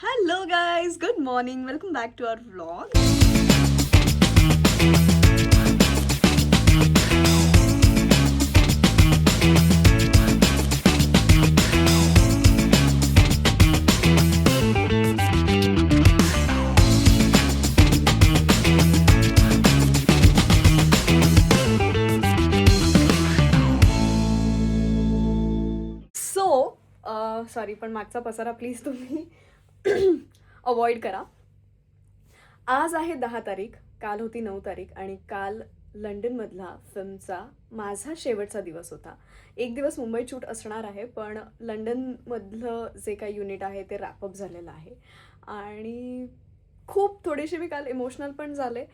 Hello guys, good morning. Welcome back to our vlog. So, sorry पण मागचा पसारा please तुम्ही अवॉइड करा. आज आहे 10 तारीख, काल होती 9 तारीख आणि काल लंडनमधला फिल्मचा माझा शेवटचा दिवस होता. एक दिवस मुंबई शूट असणार आहे, पण लंडनमधलं जे काही युनिट आहे ते रॅपअप झालेलं आहे आणि खूप थोडीशी मी काल इमोशनल पण झाले.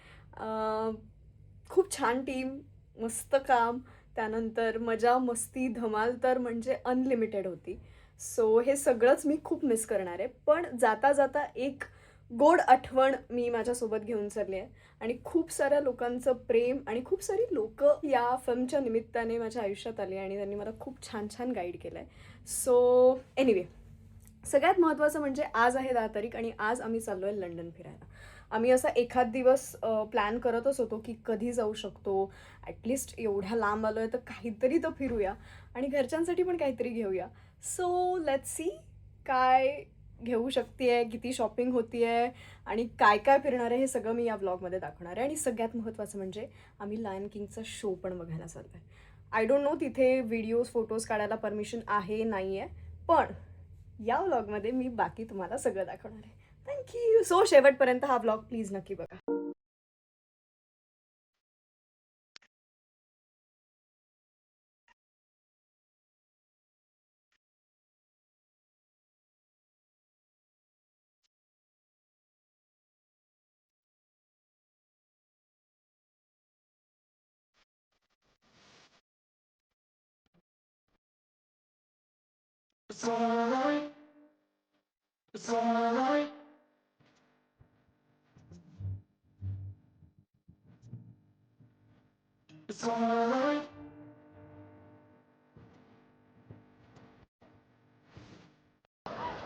खूप छान टीम, मस्त काम, त्यानंतर मजा मस्ती धमाल तर म्हणजे अनलिमिटेड होती. सो हे सगळंच मी खूप मिस करणार आहे. पण जाता जाता एक गोड आठवण मी माझ्यासोबत घेऊन चालली आहे आणि खूप साऱ्या लोकांचं प्रेम आणि खूप सारी लोक या फिल्मच्या निमित्ताने माझ्या आयुष्यात आली आणि त्यांनी मला खूप छान छान गाईड केलं आहे. सो एनिवे, सगळ्यात महत्त्वाचं म्हणजे आज आहे 10 तारीख आणि आज आम्ही चाललो आहे लंडन फिरायला. आम्ही असा एखाद दिवस प्लॅन करतच होतो की कधी जाऊ शकतो. ॲटलिस्ट एवढ्या लांब आलो आहे तर काहीतरी तर फिरूया आणि घरच्यांसाठी पण काहीतरी घेऊया. सो लेट्स सी काय घेऊ शकते, किती शॉपिंग होती आहे आणि काय काय फिरणार आहे हे सगळं मी या व्लॉगमध्ये दाखवणार आहे. आणि सगळ्यात महत्त्वाचं म्हणजे आम्ही लायन किंगचा शो पण बघायला चाललो आहे. आय डोंट नो तिथे व्हिडिओज फोटोज काढायला परमिशन आहे नाही आहे, पण या व्लॉगमध्ये मी बाकी तुम्हाला सगळं दाखवणार आहे. थँक्यू. सो शेवटपर्यंत हा व्लॉग प्लीज नक्की बघा.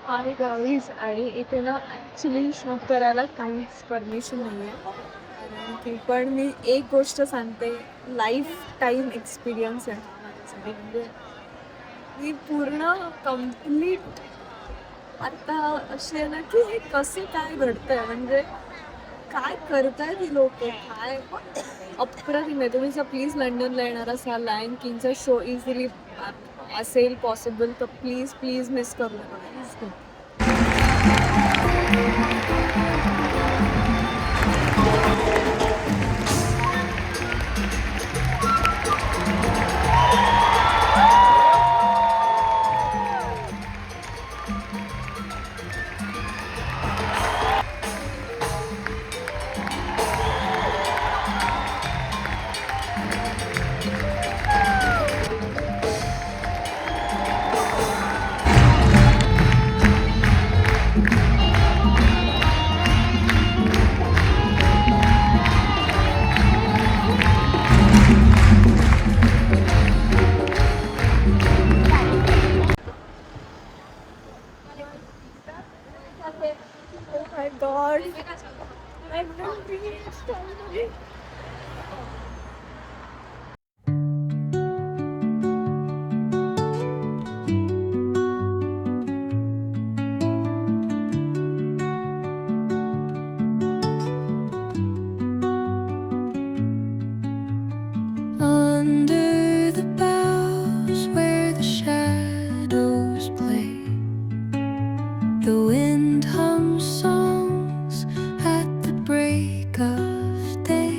आहे गावीच आणि इथे ना ॲक्च्युली शूट करायला काहीच परमिशन नाही आहे. कारण ती पण मी एक गोष्ट सांगते, लाईफ टाईम एक्सपिरियन्स आहे हा माझ्यासाठी. म्हणजे मी पूर्ण कम्प्लीट आता अशी आहे ना की हे कसं काय घडतंय, म्हणजे काय करतायत ही लोक, काय अप्रतिम आहे. तुम्ही जर प्लीज लंडनला येणार असाल, लायन किंगचा शो इझिली असेल पॉसिबल तर प्लीज प्लीज मिस करू नका, please. Oh my god. I'm not really. Under the boughs where the shadows play, the wind hums songs at the break of day,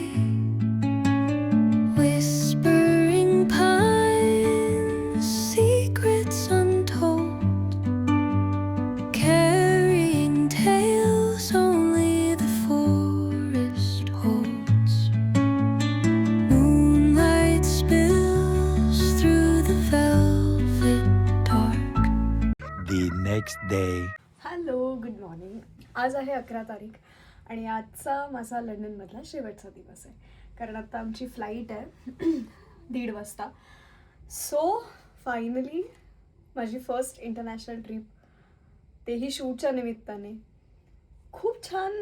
whispering pines, secrets untold, carrying tales only the forest holds. Moonlight spills through the velvet dark. The next day. Hello, good morning. आज आहे 11 तारीख आणि आजचा माझा लंडनमधला शेवटचा दिवस आहे. कारण आता आमची फ्लाईट आहे 1:30 वाजता. सो फायनली माझी फर्स्ट इंटरनॅशनल ट्रिप, तेही शूटच्या निमित्ताने. खूप छान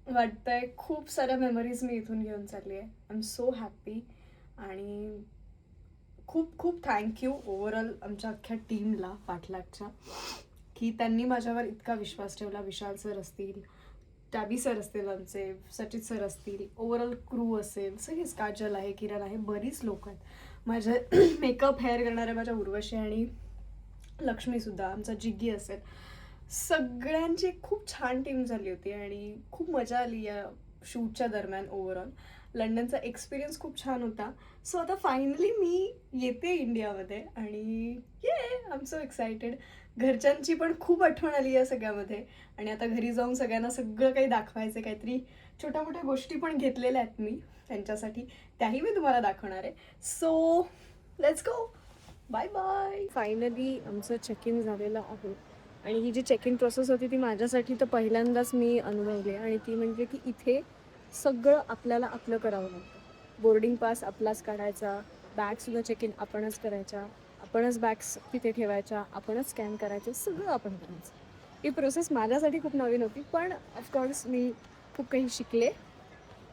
वाटतंय. खूप साऱ्या मेमरीज मी इथून घेऊन चालली आहे. आय एम सो हॅपी आणि खूप खूप थँक्यू ओव्हरऑल आमच्या अख्ख्या टीमला पाठलागच्या, की त्यांनी माझ्यावर इतका विश्वास ठेवला. विशाल सर असतील, टॅबी सर असतील, आमचे सचित सर असतील, ओव्हरऑल क्रू असेल, सगळीच, काजल आहे, किरण आहे, बरीच लोक आहेत. माझे मेकअप हेअर करणारे माझ्या उर्वशी आणि लक्ष्मीसुद्धा, आमचा जिग्गी असेल, सगळ्यांची खूप छान टीम झाली होती आणि खूप मजा आली या शूटच्या दरम्यान. ओव्हरऑल लंडनचा एक्सपिरियन्स खूप छान होता. सो आता फायनली मी येते इंडियामध्ये आणि ये आय एम सो एक्सायटेड. घरच्यांची पण खूप आठवण आली या सगळ्यामध्ये आणि आता घरी जाऊन सगळ्यांना सगळं काही दाखवायचं. काहीतरी छोट्या मोठ्या गोष्टी पण घेतलेल्या आहेत मी त्यांच्यासाठी, त्याही मी तुम्हाला दाखवणार आहे. So let's go. Bye bye. Finally आमचं चेक इन झालेलं आहे आणि ही जी चेक इन प्रोसेस होती ती माझ्यासाठी तर पहिल्यांदाच मी अनुभवली आणि ती म्हणजे की इथे सगळं आपल्याला आपलं करावं लागतं. बोर्डिंग पास आपलाच काढायचा, बॅगसुद्धा चेक इन आपणच करायच्या, आपणच बॅग्स तिथे ठेवायच्या, आपणच स्कॅन करायचं, सगळं आपण करायचं. ही प्रोसेस माझ्यासाठी खूप नवीन होती, पण ऑफकोर्स मी खूप काही शिकले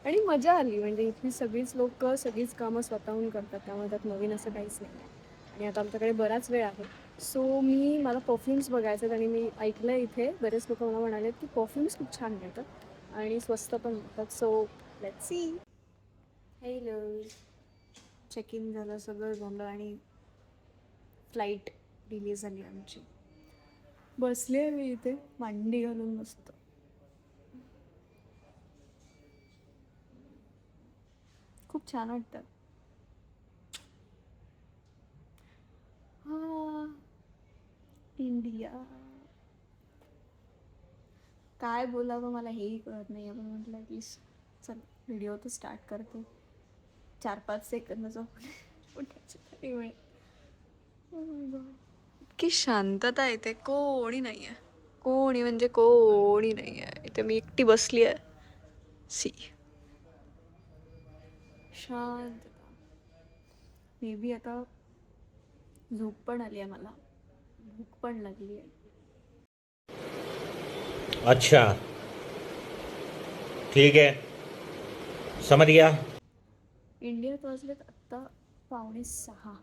आणि मजा आली. म्हणजे इथली सगळीच लोक सगळीच कामं स्वतःहून करतात, त्यामुळे त्यात नवीन असं काहीच नाही आहे. आणि आता आमच्याकडे बराच वेळ आहे, सो मला परफ्युम्स बघायचे आहेत आणि मी ऐकलं इथे बरेच लोक मला म्हणाले की परफ्युम्स खूप छान मिळतात आणि स्वस्त पण मिळतात. So let's see. Hello, check in झालं, सगळं झालं आणि फ्लाईट डिले झाली आमची. बसले आहे मी इथे मांडी घालून मस्त. खूप छान वाटतं. हा इंडिया, काय बोलावं मला हेही कळत नाही. आपण म्हटलं ॲटलिस्ट चल व्हिडिओ तर स्टार्ट करते. 4-5 सेकंद उठायची वेळ. इतकी शांतता इथे, कोणी नाही आहे, कोणी म्हणजे कोणी नाही आहे इथे. मी एकटी बसली आहे. सी, शांतता. मे बी आता झोप पण आली आहे, मला भूक पण लागली आहे. अच्छा, ठीक है, समझ गया. इंडियात वाजलेत आत्ता 5:45.